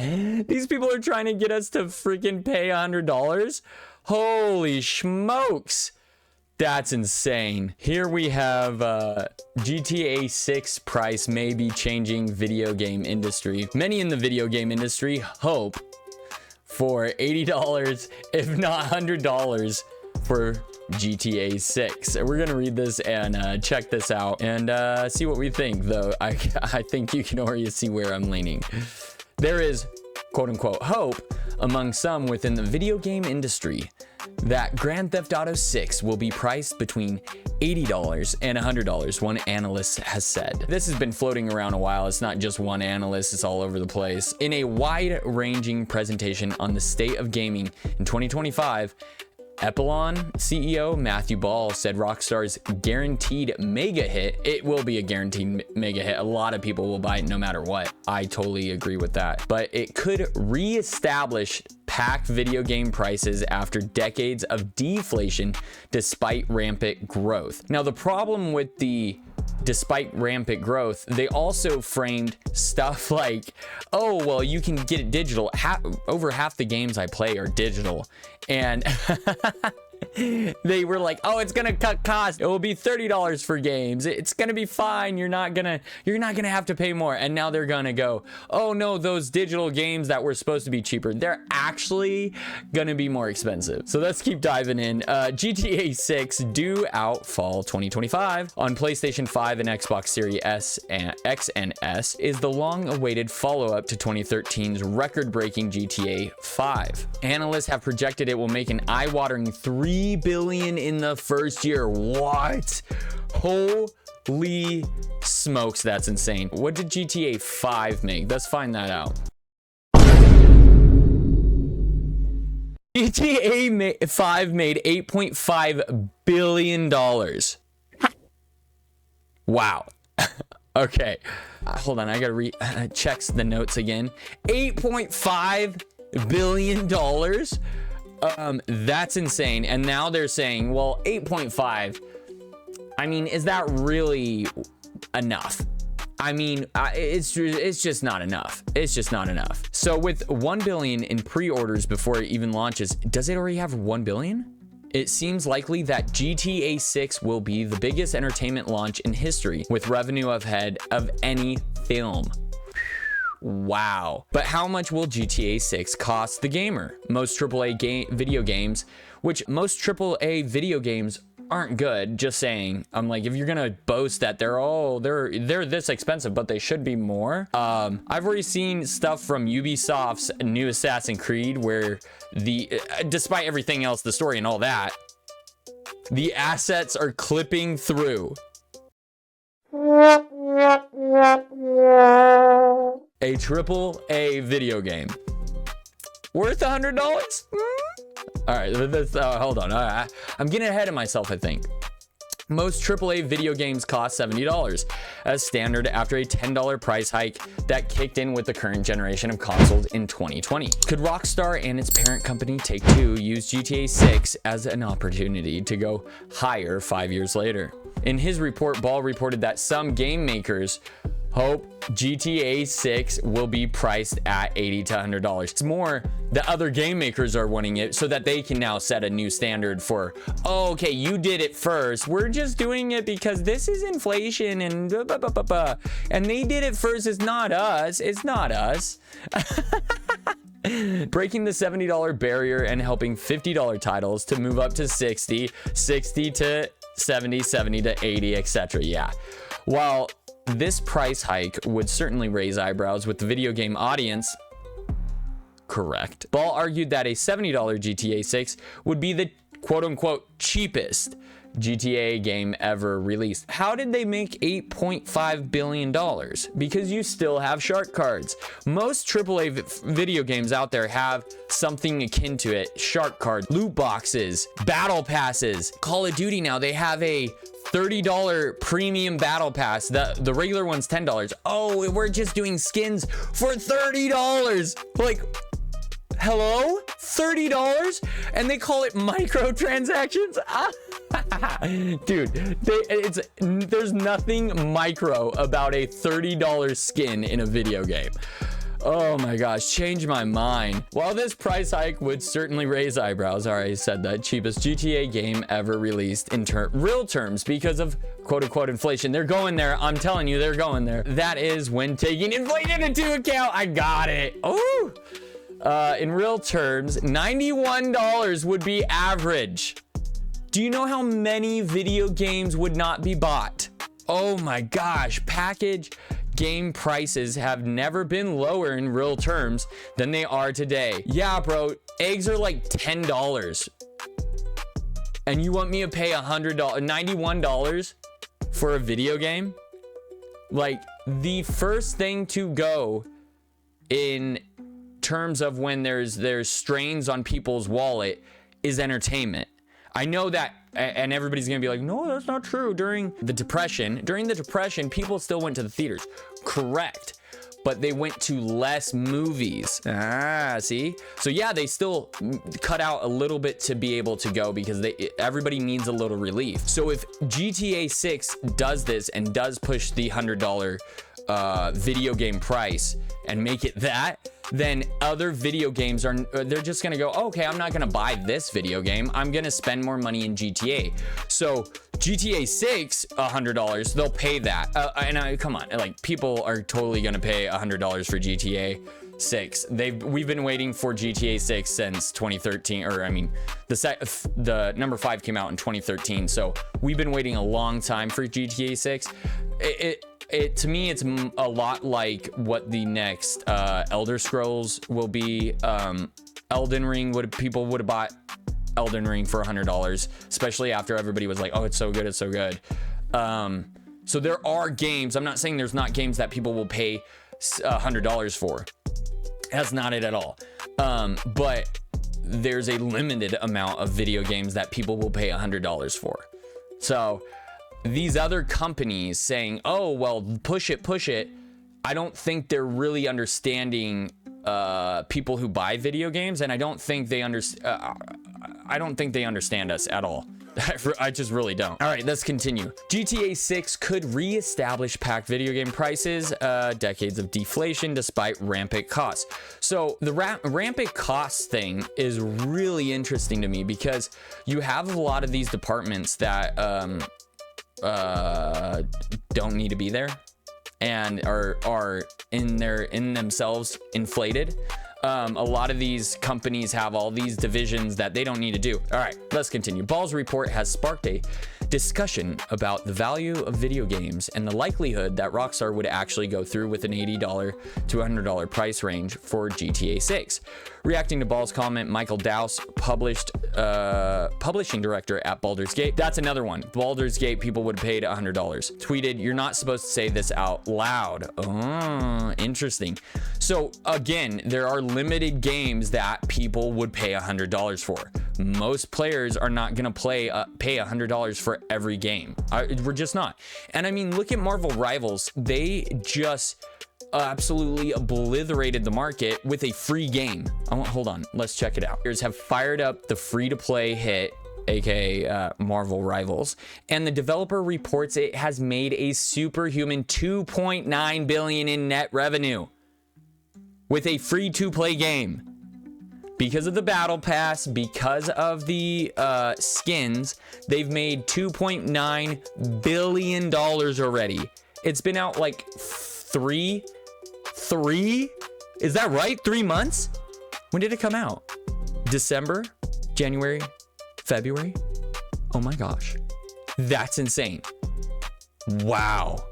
These people are trying to get us to freaking pay $100. Holy smokes. That's insane. Here we have GTA 6 price may be changing video game industry. Many in the video game industry hope for $80, if not $100 for GTA 6. We're gonna read this and check this out and see what we think, though I think you can already see where I'm leaning. There is quote-unquote hope among some within the video game industry that Grand Theft Auto 6 will be priced between $80 and $100, one analyst has said. This has been floating around a while. It's not just one analyst, it's all over the place. In a wide-ranging presentation on the state of gaming in 2025, Epsilon CEO Matthew Ball said Rockstar's guaranteed mega hit, it will be a guaranteed mega hit. A lot of people will buy it no matter what. I totally agree with that. But it could reestablish packed video game prices after decades of deflation despite rampant growth. Now, the problem with the despite rampant growth, they also framed stuff like, oh, well, you can get it digital. Over half the games I play are digital. And they were like, oh, it's gonna cut cost. It will be $30 for games. It's gonna be fine. You're not gonna have to pay more. And now they're gonna go, oh no, those digital games that were supposed to be cheaper, they're actually gonna be more expensive. So let's keep diving in. GTA 6 due out fall 2025 on PlayStation 5 and Xbox Series S and X and S is the long-awaited follow-up to 2013's record-breaking GTA 5. Analysts have projected it will make an eye-watering $3 billion in the first year. What? Holy smokes, that's insane. What did GTA 5 make? Let's find that out. GTA 5 made $8.5 billion. Wow. Okay. Hold on, I gotta checks the notes again. $8.5 billion. That's insane. And now they're saying, well, 8.5. I mean, is that really enough? I mean, it's just not enough. It's just not enough. So with 1 billion in pre-orders before it even launches, does it already have 1 billion? It seems likely that GTA 6 will be the biggest entertainment launch in history, with revenue ahead of any film. Wow. But how much will GTA 6 cost the gamer? Most AAA video games, which most AAA video games aren't good, just saying. I'm like, if you're gonna boast that they're this expensive, but they should be more. I've already seen stuff from Ubisoft's new Assassin's Creed where despite everything else, the story and all that, the assets are clipping through. A AAA video game worth $100? All right, hold on. All right, I'm getting ahead of myself, I think. Most AAA video games cost $70 as standard after a $10 price hike that kicked in with the current generation of consoles in 2020. Could Rockstar and its parent company Take-Two use GTA 6 as an opportunity to go higher 5 years later? In his report, Ball reported that some game makers hope GTA 6 will be priced at $80 to $100. It's more the other game makers are wanting it so that they can now set a new standard for, oh, okay, you did it first. We're just doing it because this is inflation and blah, blah, blah, blah, blah. And they did it first. It's not us. It's not us. Breaking the $70 barrier and helping $50 titles to move up to 60 to 70, 70 to 80, etc. Yeah. While this price hike would certainly raise eyebrows with the video game audience, correct, Ball argued that a $70 GTA 6 would be the quote-unquote cheapest GTA game ever released. How did they make $8.5 billion? Because you still have shark cards. Most AAA video games out there have something akin to it. Shark cards, loot boxes, battle passes. Call of Duty now, they have a $30 premium battle pass. The regular one's $10. Oh, we're just doing skins for $30. Like, hello? $30? And they call it microtransactions? Dude, there's nothing micro about a $30 skin in a video game. Oh my gosh, change my mind. While this price hike would certainly raise eyebrows, I already said that, cheapest GTA game ever released in real terms because of quote unquote inflation. They're going there. I'm telling you, they're going there. That is when taking inflation into account. I got it. Oh, in real terms, $91 would be average. Do you know how many video games would not be bought? Oh my gosh, package game prices have never been lower in real terms than they are today. Yeah, bro, eggs are like $10. And you want me to pay $100, $91 for a video game? Like, the first thing to go in terms of when there's strains on people's wallet is entertainment. I know that, and everybody's gonna be like, no, that's not true. During the depression, people still went to the theaters. Correct. But they went to less movies. See? So yeah, they still cut out a little bit to be able to go because everybody needs a little relief. So if GTA 6 does this and does push the $100 video game price and make it that, then other video games they're just gonna go, okay, I'm not gonna buy this video game, I'm gonna spend more money in GTA. So GTA 6, $100, they'll pay that. And come on, like, people are totally gonna pay $100 for GTA 6. We've been waiting for GTA 6 since 2013, or I mean, the number 5 came out in 2013, so we've been waiting a long time for GTA 6. To me, it's a lot like what the next Elder Scrolls will be. Elden Ring, people would have bought Elden Ring for $100, especially after everybody was like, oh, it's so good, it's so good. So there are games, I'm not saying there's not games that people will pay $100 for. That's not it at all. But there's a limited amount of video games that people will pay $100 for. So these other companies saying, oh, well, push it, I don't think they're really understanding people who buy video games, and I don't think they understand us at all. I just really don't. All right, let's continue. GTA 6 could re-establish packed video game prices, decades of deflation despite rampant costs. So the rampant costs thing is really interesting to me because you have a lot of these departments that don't need to be there and are in themselves inflated. A lot of these companies have all these divisions that they don't need to do. All right, let's continue. Ball's report has sparked a discussion about the value of video games and the likelihood that Rockstar would actually go through with an $80 to $100 price range for GTA 6. Reacting to Ball's comment, Michael Dowse, publishing director at Baldur's Gate. That's another one. Baldur's Gate, people would have paid $100. Tweeted, you're not supposed to say this out loud. Oh, interesting. So again, there are limited games that people would pay $100 for. Most players are not gonna pay $100 for every game. We're just not. And I mean, look at Marvel Rivals. They just absolutely obliterated the market with a free game. Hold on, let's check it out. Players have fired up the free-to-play hit, aka Marvel Rivals, and the developer reports it has made a superhuman $2.9 billion in net revenue with a free-to-play game. Because of the battle pass, because of the skins, they've made $2.9 billion already. It's been out like three? Is that right? 3 months? When did it come out? December? January? February? Oh my gosh. That's insane. Wow.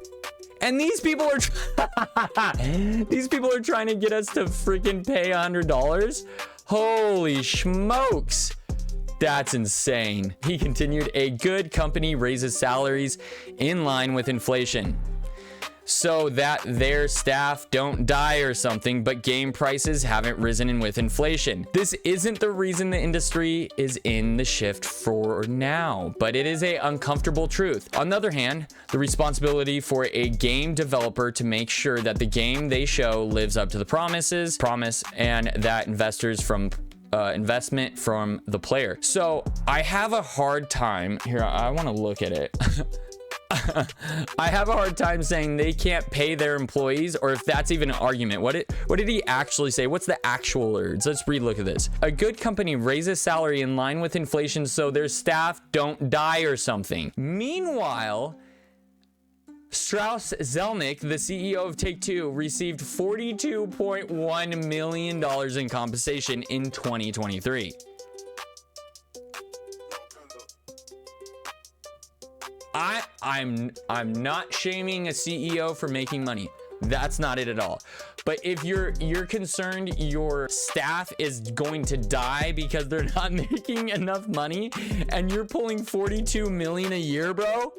And these people are trying to get us to freaking pay $100. Holy smokes. That's insane. He continued, a good company raises salaries in line with inflation so that their staff don't die or something, but game prices haven't risen with inflation. This isn't the reason the industry is in the shift for now, but it is a uncomfortable truth. On the other hand, the responsibility for a game developer to make sure that the game they show lives up to the promise, and that investment from the player. So I have a hard time here. I want to look at it. I I have a hard time saying they can't pay their employees, or if that's even an argument. What did he actually say? What's the actual words? Let's relook at this. A good company raises salary in line with inflation so their staff don't die or something. Meanwhile, Strauss Zelnick, the CEO of Take-Two, received $42.1 million in compensation in 2023. I'm not shaming a CEO for making money. That's not it at all. But if you're concerned your staff is going to die because they're not making enough money and you're pulling 42 million a year, bro.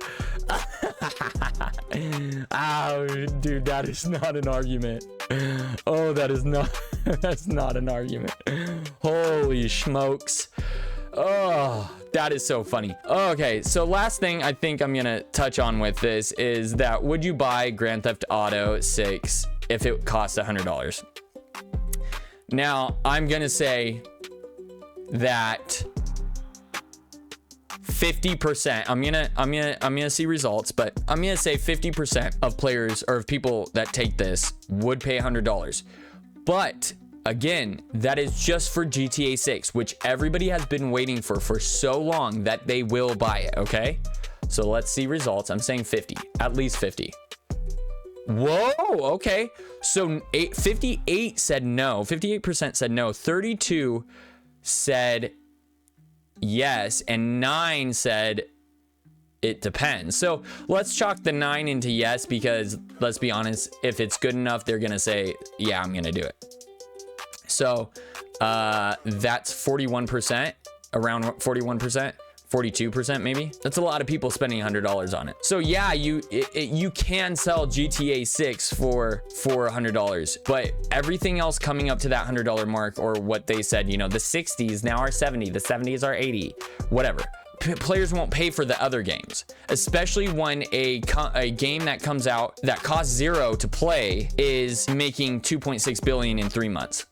Oh, dude, that is not an argument. Oh, that's not an argument. Holy smokes. Oh, that is so funny. Okay, so last thing I think I'm gonna touch on with this is that would you buy Grand Theft Auto 6 if it costs $100? Now, I'm gonna say that 50%. I'm gonna see results, but I'm gonna say 50% of players or of people that take this would pay $100. But again, that is just for GTA 6, which everybody has been waiting for so long that they will buy it, okay? So let's see results. I'm saying 50, at least 50. Whoa, okay. So 58 said no, 58% said no, 32 said yes, and 9 said it depends. So let's chalk the 9 into yes, because let's be honest, if it's good enough, they're gonna say, yeah, I'm gonna do it. So that's 41%, around 41%, 42% maybe. That's a lot of people spending $100 on it. So yeah, you can sell GTA 6 for $100, but everything else coming up to that $100 mark, or what they said, you know, the 60s now are 70, the 70s are 80, whatever. Players won't pay for the other games, especially when a game that comes out that costs $0 to play is making 2.6 billion in 3 months.